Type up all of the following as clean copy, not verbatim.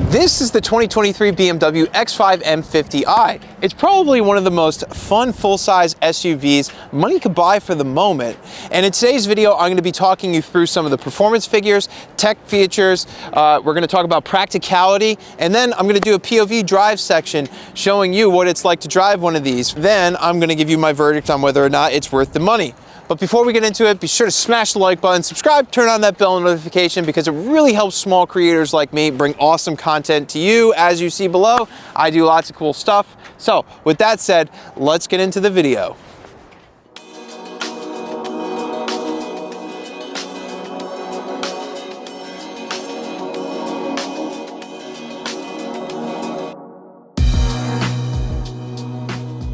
This is the 2023 BMW X5 M50i. It's probably one of the most fun full-size SUVs money could buy for the moment. And in today's video, I'm going to be talking you through some of the performance figures, tech features. We're going to talk about practicality, and then I'm going to do a POV drive section showing you what it's like to drive one of these. Then I'm going to give you my verdict on whether or not it's worth the money. But before we get into it, be sure to smash the like button, subscribe, turn on that bell notification because it really helps small creators like me bring awesome content to you. As you see below, I do lots of cool stuff. So with that said, let's get into the video.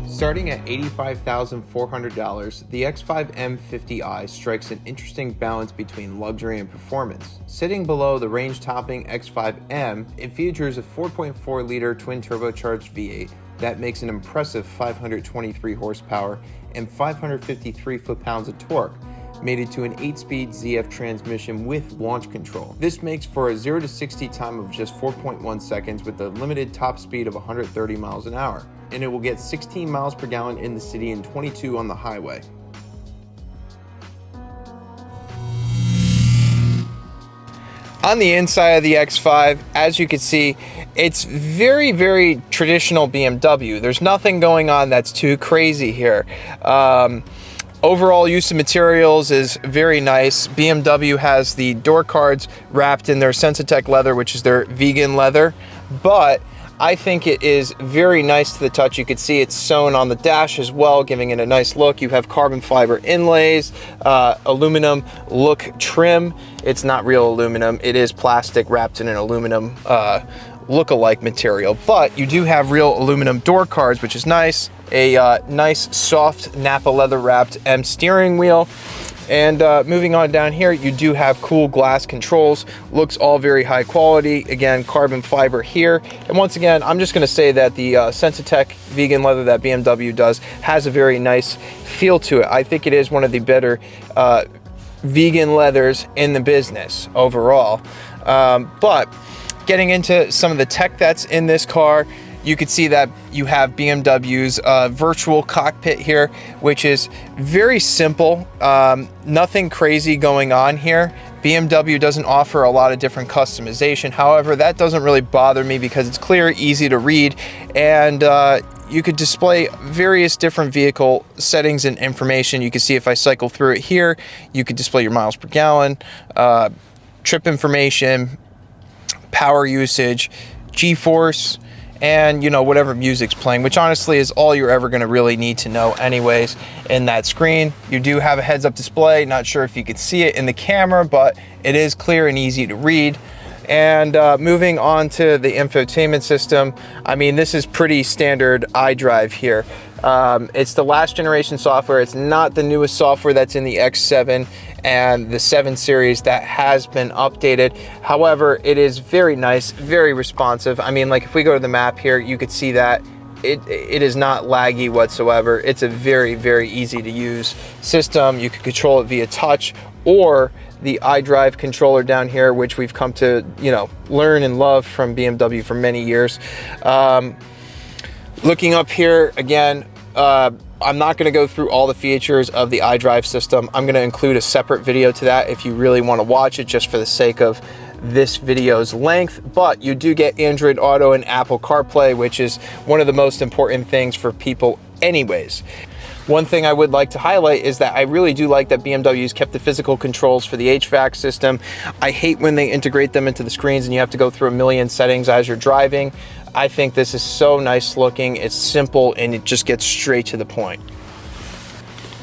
Starting at $85,400, the X5 M50i strikes an interesting balance between luxury and performance. Sitting below the range-topping X5M, it features a 4.4-liter twin-turbocharged V8 that makes an impressive 523 horsepower and 553 foot-pounds of torque, mated to an 8-speed ZF transmission with launch control. This makes for a 0 to 60 time of just 4.1 seconds with a limited top speed of 130 miles an hour. And it will get 16 miles per gallon in the city and 22 on the highway. On the inside of the X5, as you can see, it's very, very traditional BMW. There's nothing going on that's too crazy here. Overall use of materials is very nice. BMW has the door cards wrapped in their Sensitech leather, which is their vegan leather, but I think it is very nice to the touch. You can see it's sewn on the dash as well, giving it a nice look. You have carbon fiber inlays, aluminum look trim. It's not real aluminum. It is plastic wrapped in an aluminum look-alike material, but you do have real aluminum door cards, which is nice. A nice soft Napa leather wrapped M steering wheel. And moving on down here, you do have cool glass controls. Looks all very high quality. Again, carbon fiber here. And once again, I'm just going to say that the Sensitech vegan leather that BMW does has a very nice feel to it. I think it is one of the better vegan leathers in the business overall. But getting into some of the tech that's in this car, you can see that you have BMW's virtual cockpit here, which is very simple. Nothing crazy going on here. BMW doesn't offer a lot of different customization. However, that doesn't really bother me because it's clear, easy to read, and you could display various different vehicle settings and information. You can see if I cycle through it here, you could display your miles per gallon, trip information, power usage, G-force, and whatever music's playing, which honestly is all you're ever going to really need to know anyways in that screen. You do have a heads-up display. Not sure if you can see it in the camera, but it is clear and easy to read. And moving on to the infotainment system, I mean, this is pretty standard iDrive here. It's the last generation software. It's not the newest software that's in the X7 and the 7 series that has been updated. However, it is very nice, very responsive. I mean, like if we go to the map here, you could see that it is not laggy whatsoever. It's a very, very easy to use system. You can control it via touch or the iDrive controller down here, which we've come to, learn and love from BMW for many years. Looking up here again, I'm not going to go through all the features of the iDrive system. I'm going to include a separate video to that if you really want to watch it just for the sake of this video's length. But you do get Android Auto and Apple CarPlay, which is one of the most important things for people anyways. One thing I would like to highlight is that I really do like that BMW's kept the physical controls for the HVAC system. I hate when they integrate them into the screens and you have to go through a million settings as you're driving. I think this is so nice looking, it's simple, and it just gets straight to the point.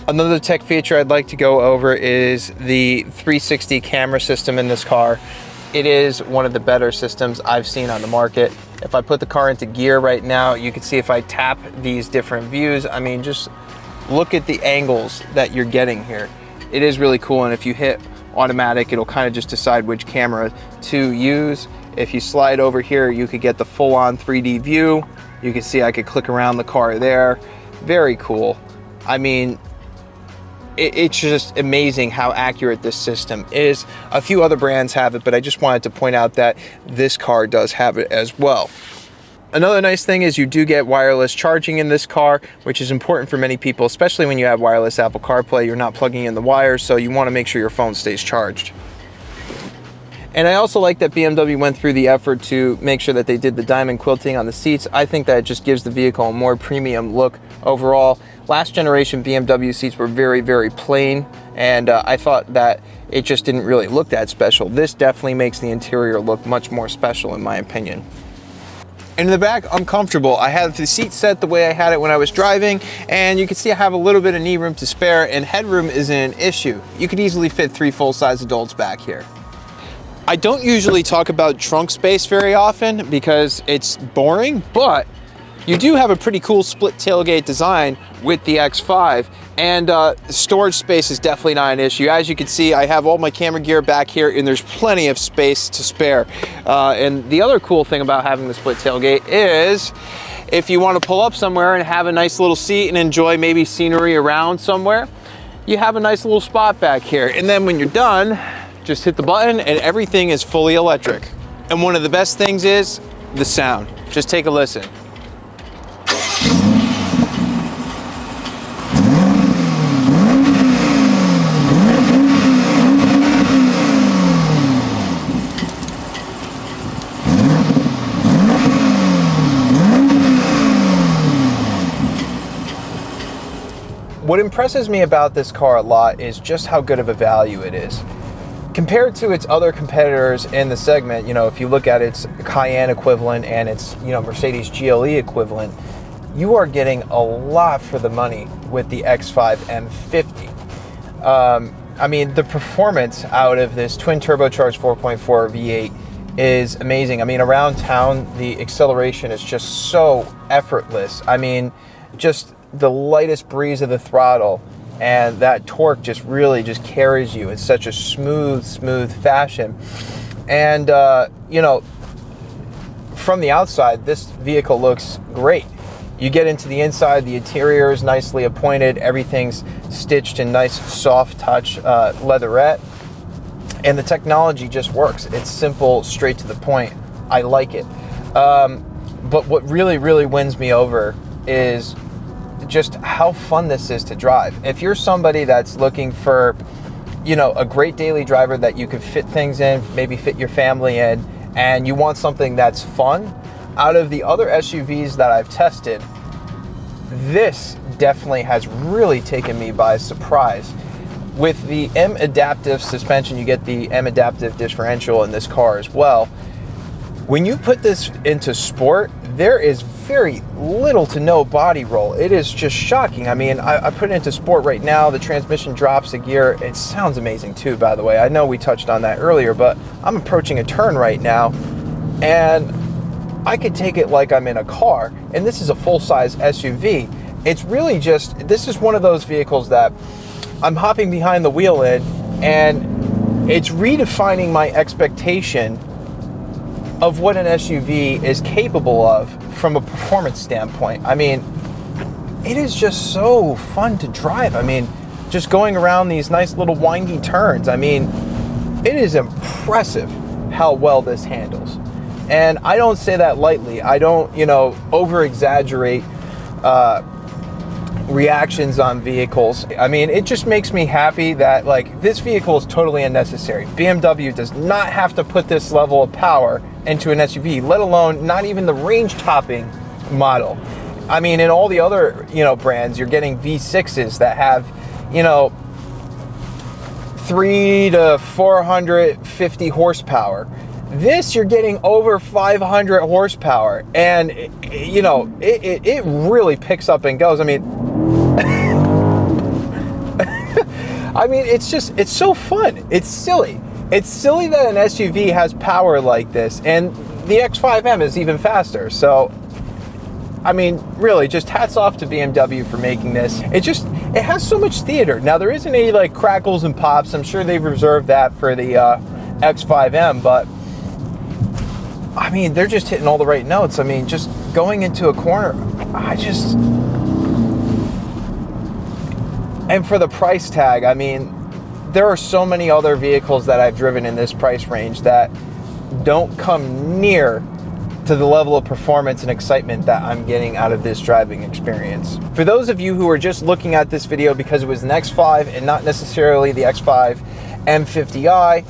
Another tech feature I'd like to go over is the 360 camera system in this car. It is one of the better systems I've seen on the market. If I put the car into gear right now, you can see if I tap these different views, I mean, just look at the angles that you're getting here. It is really cool, and if you hit automatic, it'll kind of just decide which camera to use. If you slide over here, you could get the full-on 3D view. You can see I could click around the car there. Very cool. I mean, it's just amazing how accurate this system is. A few other brands have it, but I just wanted to point out that this car does have it as well. Another nice thing is you do get wireless charging in this car, which is important for many people, especially when you have wireless Apple CarPlay. You're not plugging in the wires, so you want to make sure your phone stays charged. And I also like that BMW went through the effort to make sure that they did the diamond quilting on the seats. I think that it just gives the vehicle a more premium look overall. Last generation BMW seats were very, very plain, and I thought that it just didn't really look that special. This definitely makes the interior look much more special in my opinion. And in the back, I'm comfortable. I have the seat set the way I had it when I was driving, and you can see I have a little bit of knee room to spare, and headroom isn't an issue. You could easily fit 3 full-size adults back here. I don't usually talk about trunk space very often because it's boring, but you do have a pretty cool split tailgate design with the X5, and storage space is definitely not an issue. As you can see, I have all my camera gear back here, and there's plenty of space to spare. And the other cool thing about having the split tailgate is if you want to pull up somewhere and have a nice little seat and enjoy maybe scenery around somewhere, you have a nice little spot back here. And then when you're done, just hit the button and everything is fully electric. And one of the best things is the sound. Just take a listen. What impresses me about this car a lot is just how good of a value it is. Compared to its other competitors in the segment, you know, if you look at its Cayenne equivalent and its, you know, Mercedes GLE equivalent, you are getting a lot for the money with the X5 M50. I mean, the performance out of this twin turbocharged 4.4 V8 is amazing. I mean, around town, the acceleration is just so effortless. I mean, just the lightest breeze of the throttle and that torque just really just carries you in such a smooth fashion. And you know, from the outside, this vehicle looks great. You get into the inside, the interior is nicely appointed, everything's stitched in nice soft touch leatherette, and the technology just works. It's simple, straight to the point. I like it. But what really wins me over is just how fun this is to drive. If you're somebody that's looking for, you know, a great daily driver that you could fit things in, maybe fit your family in, and you want something that's fun, out of the other SUVs that I've tested, this definitely has really taken me by surprise. With the M adaptive suspension, you get the M adaptive differential in this car as well. When you put this into sport, there is very little to no body roll. It is just shocking. I mean, I put it into sport right now. The transmission drops the gear. It sounds amazing too, by the way. I know we touched on that earlier, but I'm approaching a turn right now, and I could take it like I'm in a car. And this is a full-size SUV. It's really just, this is one of those vehicles that I'm hopping behind the wheel in, and it's redefining my expectation of what an SUV is capable of from a performance standpoint. I mean, it is just so fun to drive. I mean, just going around these nice little windy turns. I mean, it is impressive how well this handles. And I don't say that lightly. I don't, you know, over-exaggerate reactions on vehicles. I mean, it just makes me happy that, like, this vehicle is totally unnecessary. BMW does not have to put this level of power into an SUV, let alone not even the range topping model. I mean, in all the other, you know, brands, you're getting V6s that have, you know, 300 to 450 horsepower. This, you're getting over 500 horsepower, and you know, it really picks up and goes. I mean, I mean, it's just, it's so fun. It's silly. It's silly that an SUV has power like this, and the X5M is even faster. So, I mean, really, just hats off to BMW for making this. It has so much theater. Now, there isn't any like crackles and pops. I'm sure they've reserved that for the X5M, but I mean, they're just hitting all the right notes. I mean, just going into a corner, And for the price tag, I mean, there are so many other vehicles that I've driven in this price range that don't come near to the level of performance and excitement that I'm getting out of this driving experience. For those of you who are just looking at this video because it was an X5 and not necessarily the X5 M50i,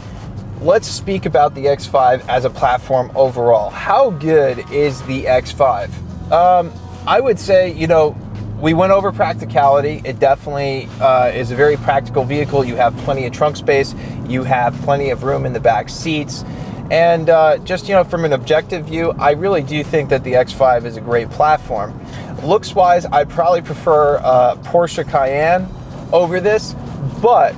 let's speak about the X5 as a platform overall. How good is the X5? I would say, you know, we went over practicality. It definitely is a very practical vehicle. You have plenty of trunk space. You have plenty of room in the back seats. And just, you know, from an objective view, I really do think that the X5 is a great platform. Looks-wise, I'd probably prefer Porsche Cayenne over this, but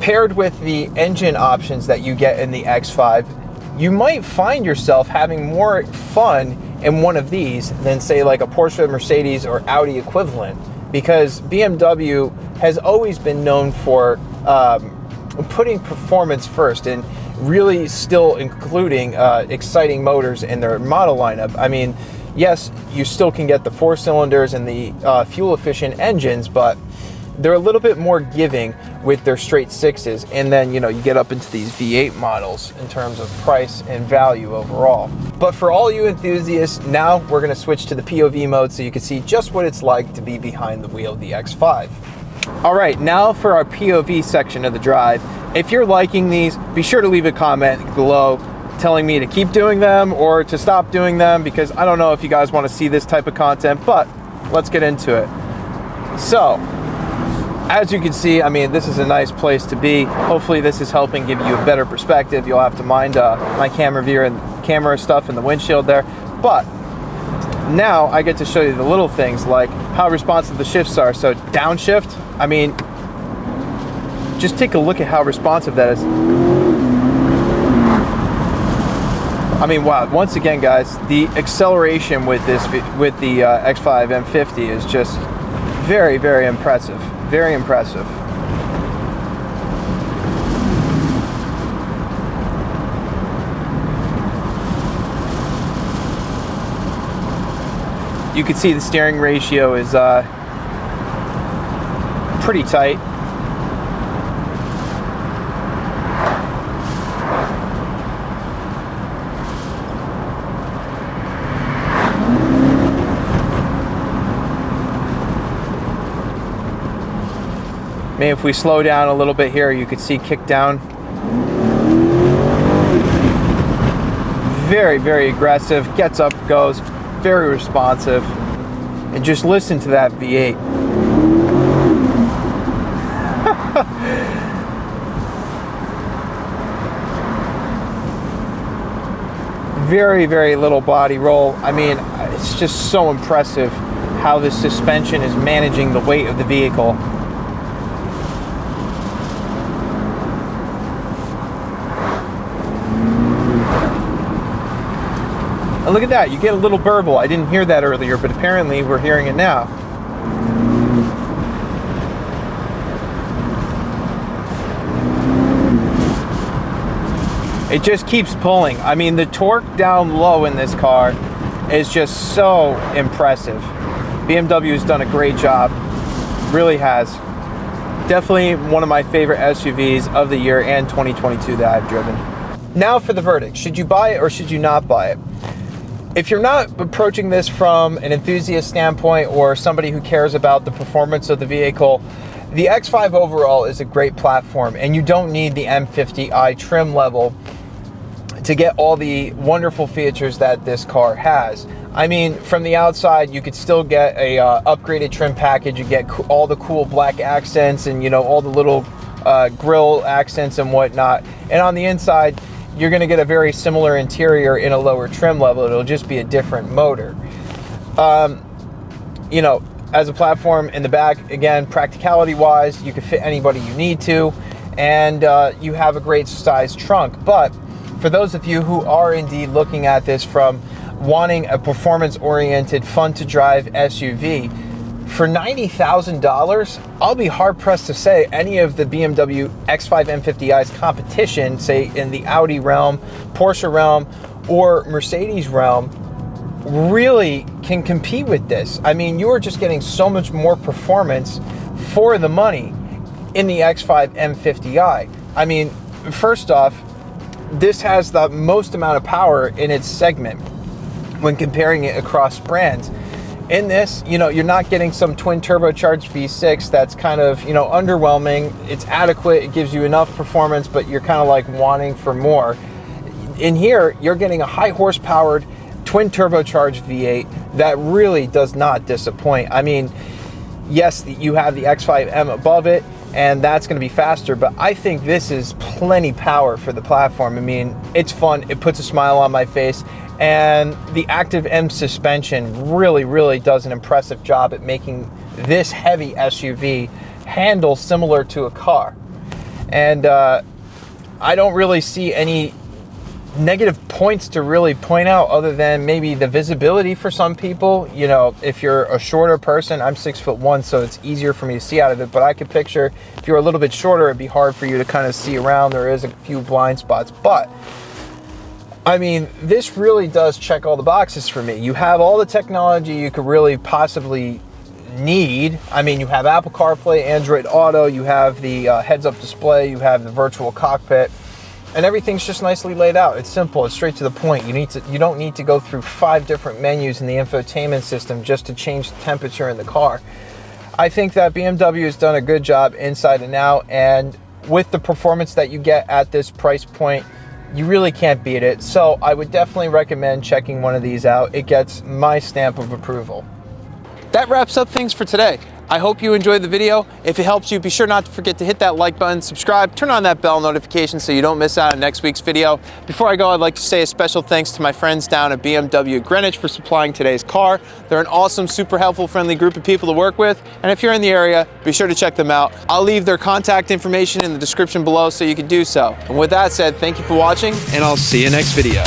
paired with the engine options that you get in the X5, you might find yourself having more fun in one of these than, say, like a Porsche, Mercedes, or Audi equivalent, because BMW has always been known for putting performance first and really still including exciting motors in their model lineup. I mean, yes, you still can get the 4 cylinders and the fuel-efficient engines, but they're a little bit more giving with their straight 6s, and then, you know, you get up into these V8 models in terms of price and value overall. But for all you enthusiasts, now we're going to switch to the POV mode so you can see just what it's like to be behind the wheel of the X5. All right, now for our POV section of the drive. If you're liking these, be sure to leave a comment below telling me to keep doing them or to stop doing them, because I don't know if you guys want to see this type of content, but let's get into it. So, as you can see, I mean, this is a nice place to be. Hopefully this is helping give you a better perspective. You'll have to mind my camera view and camera stuff in the windshield there. But now I get to show you the little things, like how responsive the shifts are. So downshift, I mean, just take a look at how responsive that is. I mean, wow, once again, guys, the acceleration with this, with the X5 M50 is just very, very impressive. Very impressive. You can see the steering ratio is pretty tight. Maybe if we slow down a little bit here, you could see kick down. Very, very aggressive, gets up, goes, very responsive. And just listen to that V8. Very, very little body roll. I mean, it's just so impressive how the suspension is managing the weight of the vehicle. And look at that, you get a little burble. I didn't hear that earlier, but apparently we're hearing it now. It just keeps pulling. I mean, the torque down low in this car is just so impressive. BMW has done a great job, really has. Definitely one of my favorite SUVs of the year and 2022 that I've driven. Now for the verdict, should you buy it or should you not buy it? If you're not approaching this from an enthusiast standpoint or somebody who cares about the performance of the vehicle, the X5 overall is a great platform, and you don't need the M50i trim level to get all the wonderful features that this car has. I mean, from the outside, you could still get a upgraded trim package. You get all the cool black accents and, you know, all the little grille accents and whatnot. And on the inside, you're going to get a very similar interior in a lower trim level. It'll just be a different motor. You know, as a platform in the back, again, practicality wise, you can fit anybody you need to, and you have a great size trunk. But for those of you who are indeed looking at this from wanting a performance oriented, fun to drive SUV, for $90,000, I'll be hard pressed to say any of the BMW X5 M50i's competition, say in the Audi realm, Porsche realm, or Mercedes realm, really can compete with this. I mean, you are just getting so much more performance for the money in the X5 M50i. I mean, first off, this has the most amount of power in its segment when comparing it across brands. In this, you know, you're not getting some twin turbocharged V6 that's kind of, you know, underwhelming. It's adequate, it gives you enough performance, but you're kind of like wanting for more. In here, you're getting a high horsepowered twin turbocharged V8 that really does not disappoint. I mean, yes, you have the X5M above it, and that's going to be faster, but I think this is plenty power for the platform. I mean, it's fun, it puts a smile on my face, and the Active M suspension really does an impressive job at making this heavy SUV handle similar to a car. And I don't really see any negative points to really point out other than maybe the visibility for some people. You know, if you're a shorter person, I'm 6'1", so it's easier for me to see out of it, but I could picture if you're a little bit shorter, it'd be hard for you to kind of see around. There is a few blind spots, but I mean, this really does check all the boxes for me. You have all the technology you could really possibly need. I mean, you have Apple CarPlay, Android Auto, you have the heads-up display, you have the virtual cockpit, and everything's just nicely laid out. It's simple, it's straight to the point. You don't need to go through 5 different menus in the infotainment system just to change the temperature in the car. I think that BMW has done a good job inside and out, and with the performance that you get at this price point, you really can't beat it. So I would definitely recommend checking one of these out. It gets my stamp of approval. That wraps up things for today. I hope you enjoyed the video. If it helps you, be sure not to forget to hit that like button, subscribe, turn on that bell notification so you don't miss out on next week's video. Before I go, I'd like to say a special thanks to my friends down at BMW of Greenwich for supplying today's car. They're an awesome, super helpful, friendly group of people to work with. And if you're in the area, be sure to check them out. I'll leave their contact information in the description below so you can do so. And with that said, thank you for watching, and I'll see you next video.